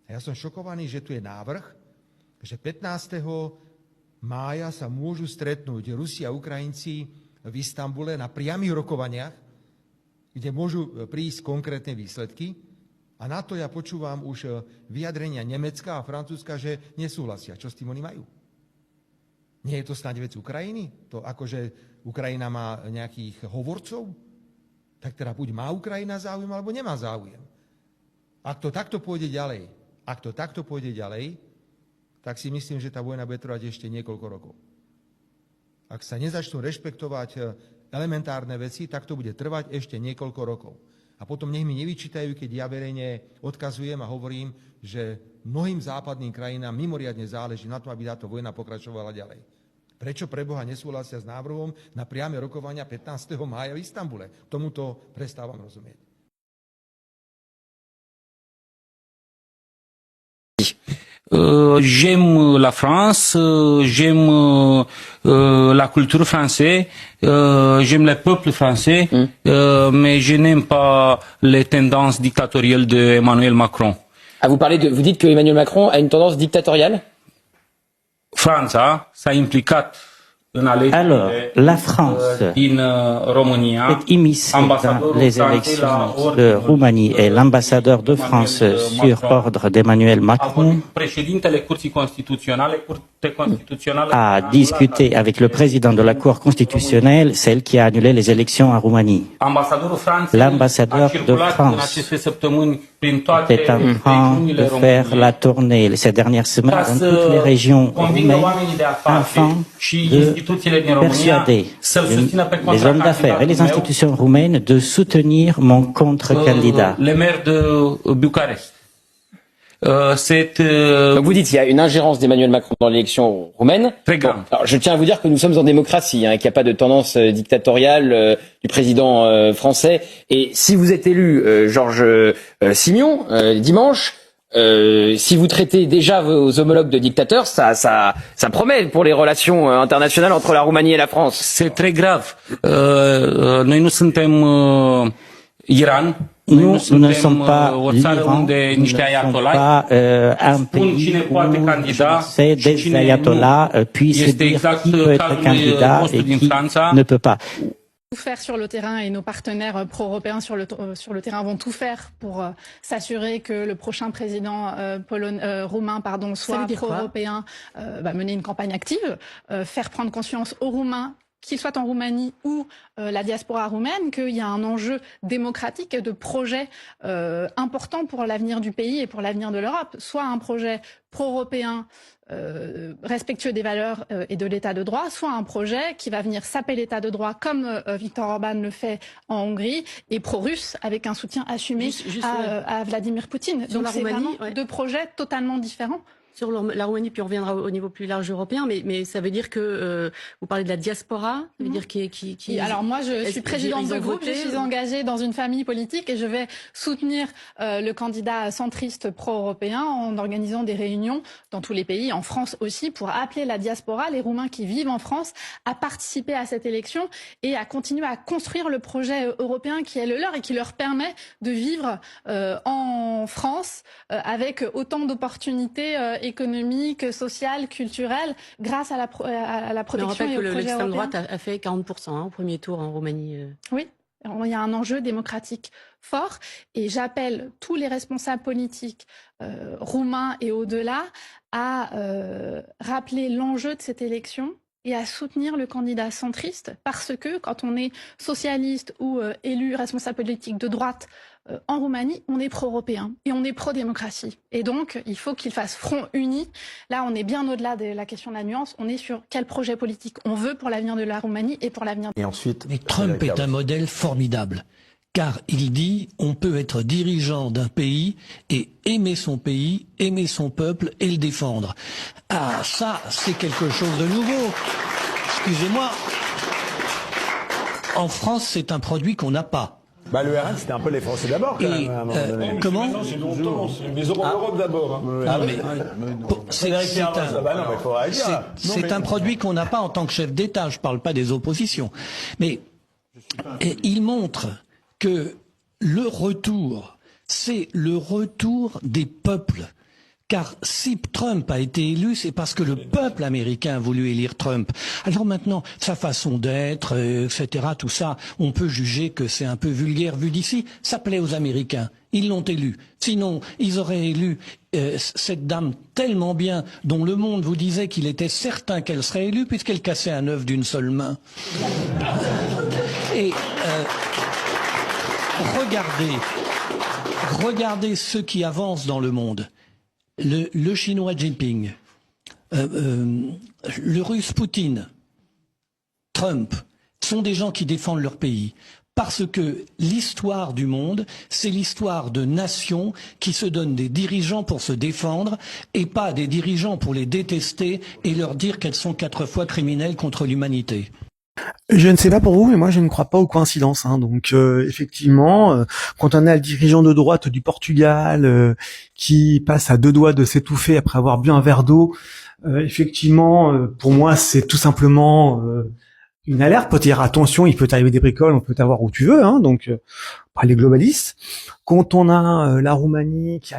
A ja som šokovaný, že tu je návrh, že 15. mája sa môžu stretnúť Rusi a Ukrajinci v Istanbule na priamych rokovaniach, kde môžu prísť konkrétne výsledky. A na to ja počúvam už vyjadrenia Nemecka a Francúzska, že nesúhlasia. Čo s tým oni majú? Nie je to snáď vec Ukrajiny? To akože Ukrajina má nejakých hovorcov? Tak teda buď má Ukrajina záujem, alebo nemá záujem. Ak to takto pôjde ďalej, tak si myslím, že tá vojna bude trvať ešte niekoľko rokov. Ak sa nezačnú rešpektovať elementárne veci, tak to bude trvať ešte niekoľko rokov. A potom nech mi nevyčítajú, keď ja verejne odkazujem a hovorím, že mnohým západným krajinám mimoriadne záleží na tom, aby táto vojna pokračovala ďalej. Prečo preboha nesúhlasia s návrhom na priame rokovania 15. mája v Istanbule? Tomuto prestávam rozumieť. J'aime la France, j'aime la culture française, j'aime le peuple français, mais je n'aime pas les tendances dictatoriales d'Emmanuel Macron. Ah, vous dites que Emmanuel Macron a une tendance dictatoriale? Franța s-a implicat în alegeri. Alors, la France din România, est immiscée dans les élections de Roumanie et l'ambassadeur de France sur ordre d'Emmanuel Macron președintele Curții Constituționale, a discuté avec le président de la Cour constitutionnelle, celle qui a annulé les élections en Roumanie. L'ambassadeur de France était en train de faire la tournée ces dernières semaines dans toutes les régions roumaines afin de persuader les hommes d'affaires et les institutions roumaines de soutenir mon contre-candidat. le maire de Bucarest. Donc vous dites qu'il y a une ingérence d'Emmanuel Macron dans l'élection roumaine. Bon, alors je tiens à vous dire que nous sommes en démocratie, qu'il n'y a pas de tendance dictatoriale du président français. Et si vous êtes élu, Georges Simion, dimanche, si vous traitez déjà vos homologues de dictateurs, ça promet pour les relations internationales entre la Roumanie et la France. C'est très grave. Noi nu suntem Iran. Nous ne sommes pas l'Iran, nous ne sommes pas un pays où c'est des ayatollahs puissent dire qui peut être candidat et qui ne peut pas. Tout faire sur le terrain et nos partenaires pro-européens sur le terrain vont tout faire pour s'assurer que le prochain président roumain soit pro-européen, mener une campagne active, faire prendre conscience aux Roumains, qu'ils soient en Roumanie ou la diaspora roumaine, qu'il y a un enjeu démocratique et de projet important pour l'avenir du pays et pour l'avenir de l'Europe, soit un projet pro-européen respectueux des valeurs et de l'état de droit, soit un projet qui va venir saper l'état de droit comme Viktor Orban le fait en Hongrie et pro-russe avec un soutien assumé à Vladimir Poutine. Donc c'est vraiment deux projets totalement différents. Sur la Roumanie, puis on reviendra au niveau plus large européen, mais ça veut dire que vous parlez de la diaspora, ça veut dire qui alors moi, je suis présidente de groupe, je suis engagée dans une famille politique et je vais soutenir le candidat centriste pro-européen en organisant des réunions dans tous les pays, en France aussi, pour appeler la diaspora, les Roumains qui vivent en France, à participer à cette élection et à continuer à construire le projet européen qui est le leur et qui leur permet de vivre en France avec autant d'opportunités économique, sociale, culturelle, grâce à la protection et au projet européen. L'extrême droite a fait 40% au premier tour en Roumanie. Oui, il y a un enjeu démocratique fort et j'appelle tous les responsables politiques roumains et au-delà à rappeler l'enjeu de cette élection et à soutenir le candidat centriste parce que quand on est socialiste ou élu responsable politique de droite en Roumanie, on est pro-européen et on est pro-démocratie. Et donc, il faut qu'il fasse front uni. Là, on est bien au-delà de la question de la nuance. On est sur quel projet politique on veut pour l'avenir de la Roumanie et pour l'avenir... Et ensuite... Mais Trump est un modèle formidable. Car il dit, on peut être dirigeant d'un pays et aimer son pays, aimer son peuple et le défendre. Ah, ça, c'est quelque chose de nouveau. Excusez-moi. En France, c'est un produit qu'on n'a pas. Bah, le RN, c'était un peu les Français d'abord, quand même, à un moment donné. Comment? Mais l'Europe d'abord. C'est un produit qu'on n'a pas en tant que chef d'État. Je parle pas des oppositions. Mais il montre que le retour, c'est le retour des peuples. Car si Trump a été élu, c'est parce que le peuple américain a voulu élire Trump. Alors maintenant, sa façon d'être, etc., tout ça, on peut juger que c'est un peu vulgaire vu d'ici. Ça plaît aux Américains. Ils l'ont élu. Sinon, ils auraient élu cette dame tellement bien, dont le monde vous disait qu'il était certain qu'elle serait élue, puisqu'elle cassait un œuf d'une seule main. Et regardez ceux qui avancent dans le monde. Le Chinois Jinping, le Russe Poutine, Trump, sont des gens qui défendent leur pays. Parce que l'histoire du monde, c'est l'histoire de nations qui se donnent des dirigeants pour se défendre et pas des dirigeants pour les détester et leur dire qu'elles sont 4 fois criminelles contre l'humanité. Je ne sais pas pour vous, mais moi je ne crois pas aux coïncidences. Donc effectivement, quand on a le dirigeant de droite du Portugal qui passe à 2 doigts de s'étouffer après avoir bu un verre d'eau, effectivement, pour moi c'est tout simplement une alerte. Peut dire attention, il peut t'arriver des bricoles, on peut t'avoir où tu veux. Donc pas les globalistes. Quand on a la Roumanie qui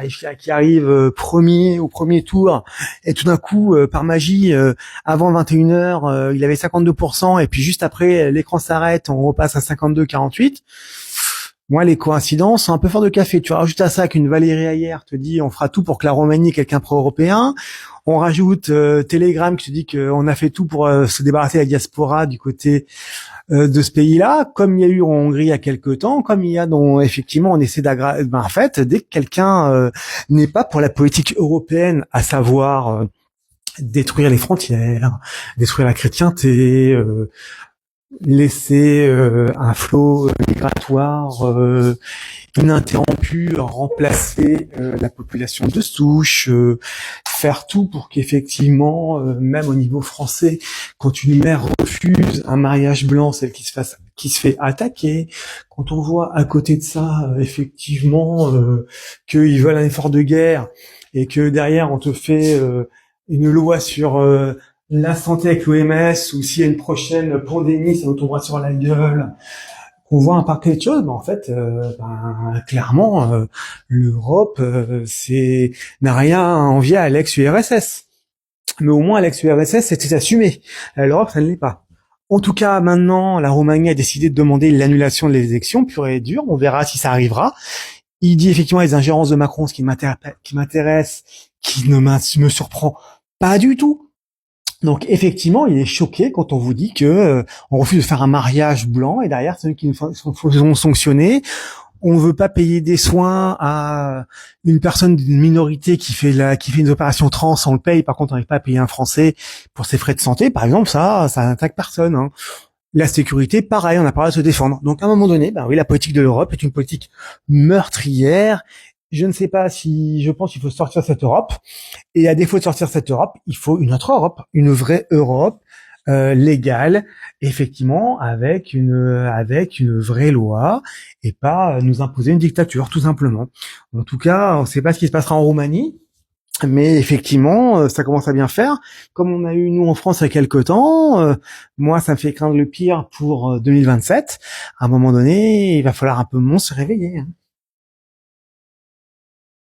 arrive premier au premier tour, et tout d'un coup, par magie, avant 21h, il avait 52%, et puis juste après, l'écran s'arrête, on repasse à 52-48. Moi, les coïncidences sont un peu fort de café. Tu rajoutes à ça qu'une Valérie Hayer te dit on fera tout pour que la Roumanie ait quelqu'un pro-européen. On rajoute Telegram qui te dit qu'on a fait tout pour se débarrasser de la diaspora du côté de ce pays-là, comme il y a eu en Hongrie il y a quelque temps, comme il y a effectivement on essaie d'aggraver. En fait, dès que quelqu'un n'est pas pour la politique européenne, à savoir détruire les frontières, détruire la chrétienté, laisser un flot migratoire ininterrompu remplacer la population de souche, faire tout pour qu'effectivement, même au niveau français, quand une mère refuse un mariage blanc, celle qui se fait attaquer, quand on voit à côté de ça, effectivement, qu'ils veulent un effort de guerre et que derrière on te fait une loi sur la santé avec l'OMS, ou s'il y a une prochaine pandémie, ça nous tombera sur la gueule. On voit un paquet de choses, mais en fait, clairement, l'Europe, n'a rien à envier à l'ex-URSS. Mais au moins, l'ex-URSS, c'était assumé. L'Europe, ça ne l'est pas. En tout cas, maintenant, la Roumanie a décidé de demander l'annulation des élections, pure et dure. On verra si ça arrivera. Il dit effectivement les ingérences de Macron, ce qui m'intéresse, qui ne me surprend pas du tout. Donc effectivement, il est choqué quand on vous dit que on refuse de faire un mariage blanc et derrière ceux qui nous sont sanctionnés. On veut pas payer des soins à une personne d'une minorité qui fait une opération trans, on le paye. Par contre, on n'arrive pas à payer un Français pour ses frais de santé, par exemple. Ça n'attaque personne. La sécurité, pareil, on a pas le droit de se défendre. Donc à un moment donné, oui, la politique de l'Europe est une politique meurtrière. Je ne sais pas si, je pense qu'il faut sortir de cette Europe. Et à défaut de sortir de cette Europe, il faut une autre Europe, une vraie Europe légale, effectivement, avec une vraie loi, et pas nous imposer une dictature, tout simplement. En tout cas, on ne sait pas ce qui se passera en Roumanie, mais effectivement, ça commence à bien faire. Comme on a eu nous en France il y a quelque temps, moi, ça me fait craindre le pire pour 2027. À un moment donné, il va falloir un peu se réveiller.